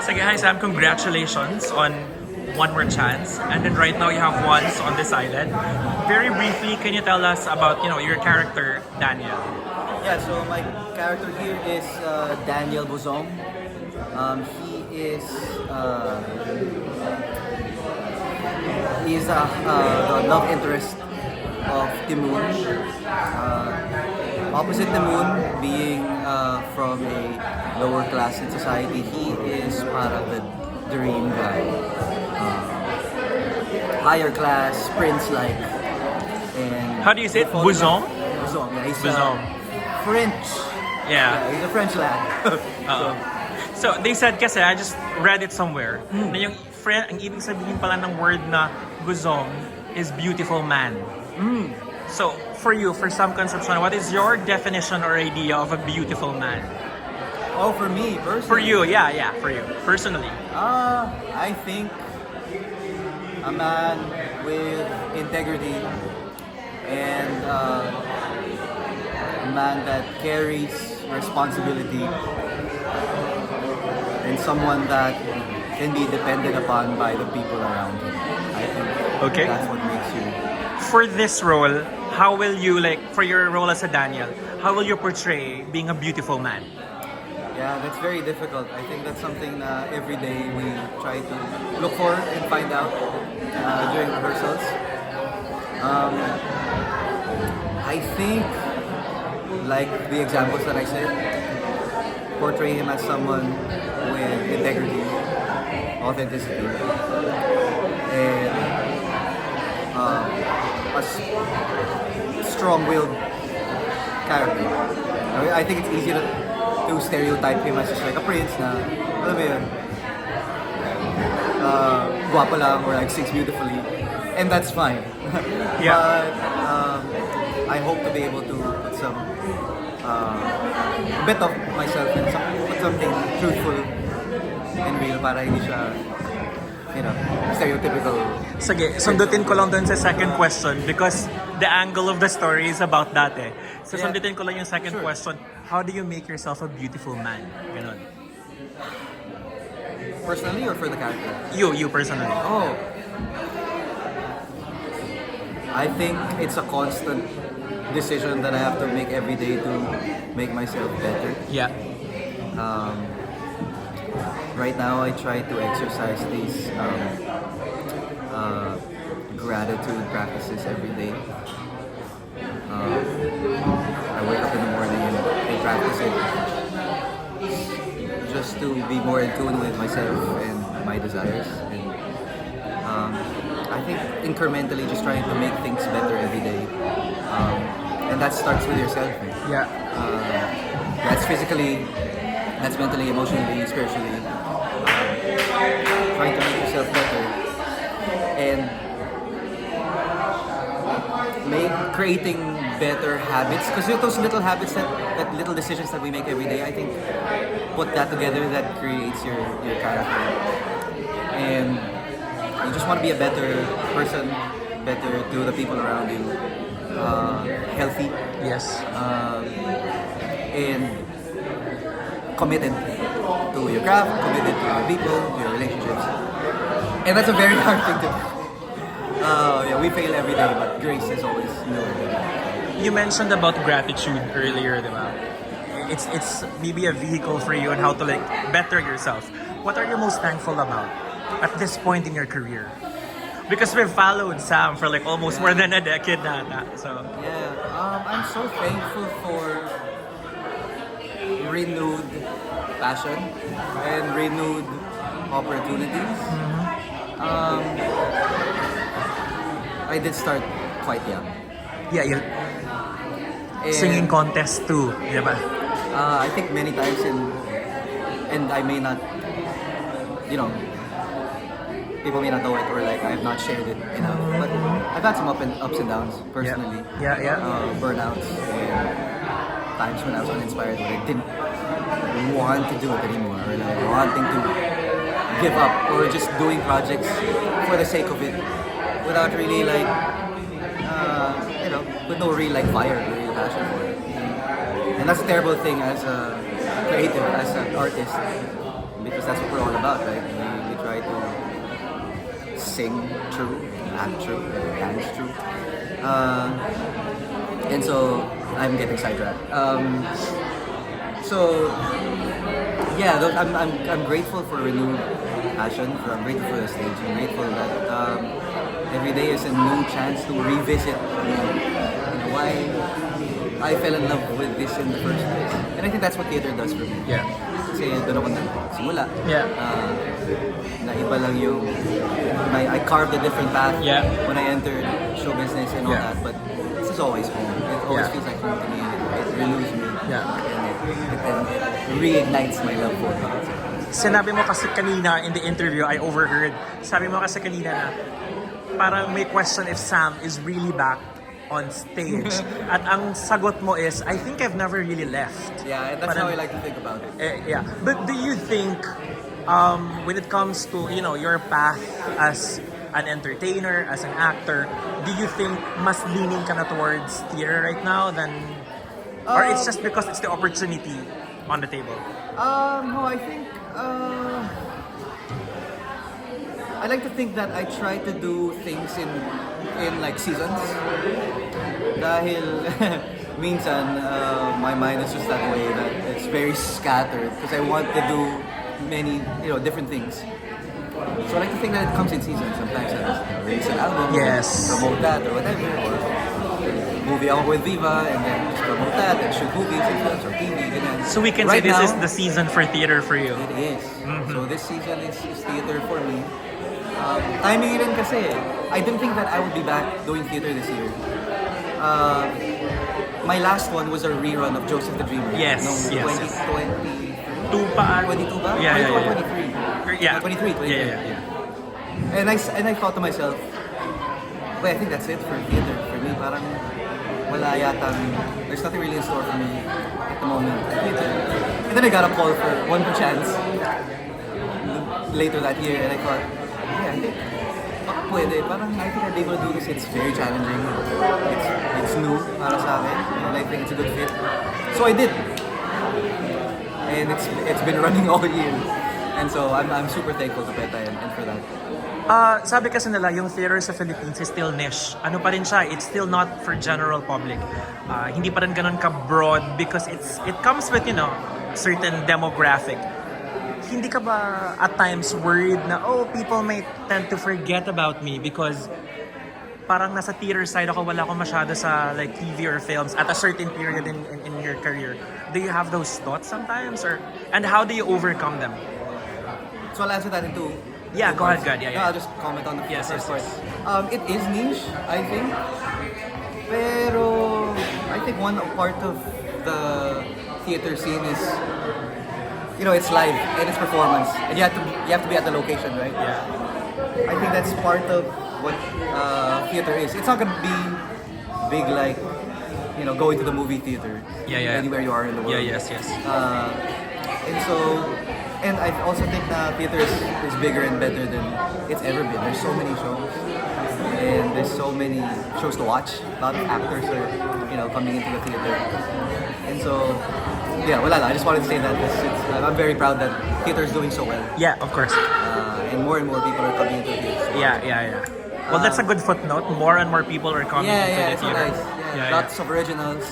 Sige, hi Sam, congratulations on One More Chance. And then right now you have Once on this island. Very briefly, can you tell us about, your character, Daniel? Yeah, so my character here is Daniel Bozong. He is the love interest of Timoon. Opposite Timoon, being from a lower class in society, he is parang the dream guy. Higher class, prince-like. And How do you say it? Buzon? Bozong, yeah. He's Buzon. French. Yeah. He's a French lad. So they said kasi, I just read it somewhere, na yung ang ibig sabihin pala ng word na buzong is beautiful man. So for you, for Sam Concepcion, what is your definition or idea of a beautiful man? Oh, for me, personally? For you, yeah, for you, personally. I think a man with integrity and a man that carries responsibility and someone that can be depended upon by the people around him. I think Okay. that's what makes you. For this role, how will you, for your role as a Daniel, how will you portray being a beautiful man? Yeah, that's very difficult. I think that's something every day we try to look for and find out during rehearsals. I think, like the examples that I said, portray him as someone with integrity, authenticity, and a strong-willed character. I think it's easy to stereotype him as just like a prince na, alam mo yun, guwapo lang or like sings beautifully, and that's fine. Yeah. But I hope to be able to put some bit of myself and put something truthful and real para hindi siya, stereotypical. Sige, sundutin ko lang dun sa second question because the angle of the story is about that eh. So Yeah. sundutin ko lang yung second Sure. question. How do you make yourself a beautiful man? Ganon. Personally or for the character? You personally. Oh. I think it's a constant decision that I have to make every day to make myself better. Yeah. Right now, I try to exercise these gratitude practices every day. I wake up in the morning and I practice it just to be more in tune with myself and my desires. And I think incrementally just trying to make things better every day. And that starts with yourself. Yeah. That's physically, that's mentally, emotionally, spiritually. Trying to make yourself better and creating better habits, because those little habits that little decisions that we make every day, I think put that together, that creates your character, and you just want to be a better person, better to the people around you, healthy, Yes. and committed to your craft, committed to your people, to your relationships. And that's a very hard thing to do. Yeah, we fail every day, but grace is always new every day. You mentioned about gratitude earlier, di ba? It's maybe a vehicle for you on how to better yourself. What are you most thankful about at this point in your career? Because we've followed Sam for almost more than a decade na. So Yeah, I'm so thankful for renewed passion and renewed opportunities. I did start quite young. yeah, you And, singing contest too, di ba? I think many times and I may not, people may not know it or I have not shared it enough. But I've had some ups and downs personally. Yeah. Burnouts and times when I was uninspired, when I didn't want to do it anymore, or wanting to give up, or just doing projects for the sake of it, without really with no real fire, or real passion for it. And that's a terrible thing as a creative, as an artist. because that's what we're all about, right? We try to sing true, act true, dance true. And so I'm getting sidetracked. So yeah, I'm grateful for renewed passion. I'm grateful for the stage. I'm grateful that every day is a new chance to revisit why I fell in love with this in the first place. And I think that's what theater does for me. Yeah. Kasi doon ako nagsimula. Yeah. Na iba lang yung... I carved a different path Yeah. when I entered show business and all Yeah. that. But this is always home. It always Yeah. feels like home to me. It renews me. Yeah. And it reignites my love for it. Sinabi mo kasi kanina in the interview, I overheard, sabi mo kasi kanina na parang may question if Sam is really back on stage. At ang sagot mo is, I think I've never really left. Yeah, that's Parang- how I like to think about it. Yeah. But do you think, when it comes to, your path as an entertainer, as an actor, do you think mas leaning ka na towards theater right now than... or it's just because it's the opportunity on the table? No, I think I like to think that I try to do things in like seasons. Dahil minsan my mind is just that way, that it's very scattered because I want to do many different things. So I like to think that it comes in seasons. Sometimes I release an album, Yes. promote that or whatever, or movie ako with Viva and then just promote that and shoot movies and films or TV. Ganyan. So we can Right say this now, is the season for theater for you. It is. So this season is theater for me. Timing rin kasi. I didn't think that I would be back doing theater this year. My last one was a rerun of Joseph the Dreamer. Yes, yes, 2020. 22 pa? 22 ba? Yeah, 22 or yeah. 23? Yeah. 23. Yeah. And I thought to myself, well, I think that's it for theater. For me, parang wala yata. There's nothing really in store for me at the moment at theater. And then I got a call for One More Chance later that year, and I thought, yeah, I think pwede. Parang I think I'd be able to do this. It's very challenging. It's new para sa akin, and I think it's a good fit. So I did. And it's been running all year. And so I'm super thankful to Beta and for that. Sabi kasi nila, yung theater sa Philippines is still niche. Ano pa rin siya, it's still not for general public. Hindi pa rin ganun ka-broad because it comes with, certain demographic. Hindi ka ba at times worried na, people may tend to forget about me because parang nasa theater side ako, wala ako masyado sa like TV or films at a certain period in your career. Do you have those thoughts sometimes? And how do you overcome them? So I'll answer that in two. Yeah, go ahead, No, yeah. I'll just comment on the Yes, first yes, part. It is niche, I think. Pero I think one part of the theater scene is, it's live and it's performance, and you have to be at the location, right? Yeah. I think that's part of what theater is. It's not gonna be big like, going to the movie theater. Yeah. Anywhere you are in the world. Yeah, yes. And I also think that theater is bigger and better than it's ever been. There's so many shows, and there's so many shows to watch. A lot of actors are, coming into the theater, and so yeah, wala lang. I just wanted to say that I'm very proud that theater is doing so well, Yeah, of course. and more people are coming into the theater. So, Yeah. Well, that's a good footnote. More and more people are coming yeah, into the it's so theater. nice. Yeah, lots of originals,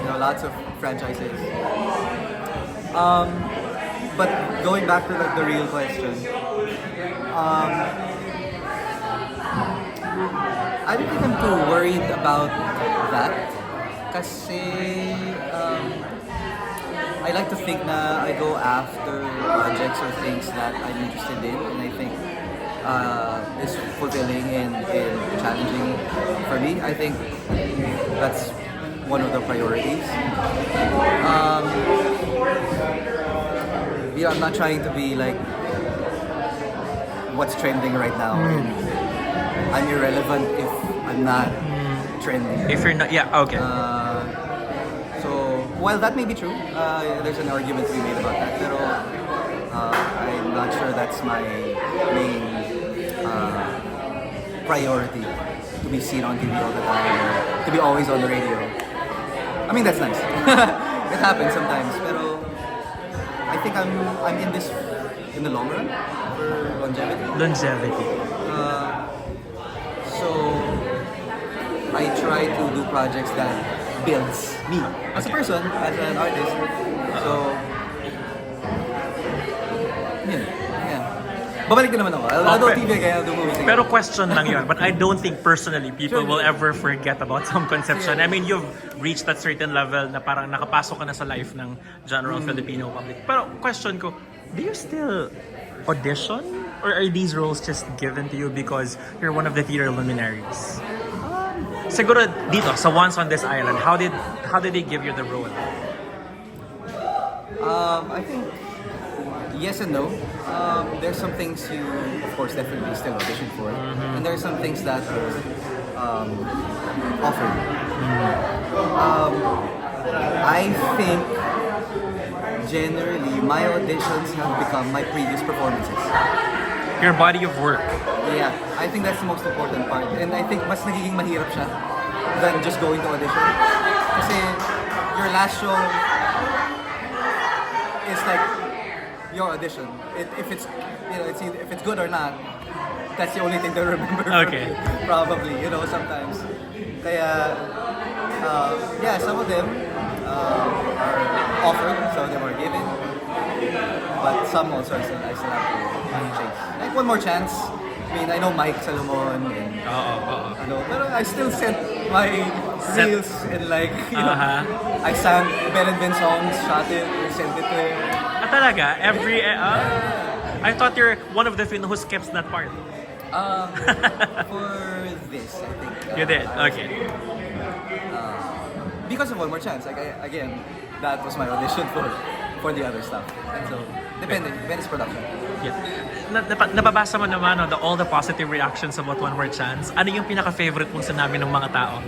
lots of franchises. But going back to the real question, I don't think I'm too worried about that. Kasi I like to think na I go after projects or things that I'm interested in, and I think is fulfilling and challenging for me. I think that's one of the priorities. I'm not trying to be like what's trending right now. I'm irrelevant if I'm not trending. If you're not, yeah, okay. So while that may be true, there's an argument to be made about that. Pero I'm not sure that's my main priority, to be seen on TV all the time, or to be always on the radio. I mean, that's nice. It happens sometimes, pero I think I'm in this in the long run for longevity. Longevity. So I try to do projects that builds me as a person, as an artist. So yeah. Babalik din naman ako. I'll do TV again, I'll do movies again. Pero question lang yun. But I don't think personally people will ever forget about some Concepcion. I mean, you've reached that certain level na parang nakapasok ka na sa life ng general Filipino public. Pero question ko, do you still audition? Or are these roles just given to you because you're one of the theater luminaries? Siguro dito, sa Once on This Island, how did they give you the role? I think yes and no. There's some things you, of course, definitely still audition for, and there are some things that are offered. I think generally my auditions have become my previous performances. Your body of work. Yeah, I think that's the most important part, and I think mas nagiging mahirap siya than just going to audition. Kasi your last show is like your audition. If it's if it's good or not, that's the only thing they remember. Okay. Probably, sometimes. Kaya yeah, some of them are offered, some of them are given, but some also I still have to chase. Like one more chance. I mean, I know Mike Salomon and pero I still sent my reels and like I sang Ben and Ben songs, shot it, and sent it to him. Talaga? I thought you're one of the who skips that part. For this, I think. You did? Okay. Because of One More Chance. Like, again, that was my audition for the other stuff. And so, depende sa production. Yeah. Nababasa mo naman all the positive reactions about One More Chance. Ano yung pinaka-favorite mong sinabi ng mga tao?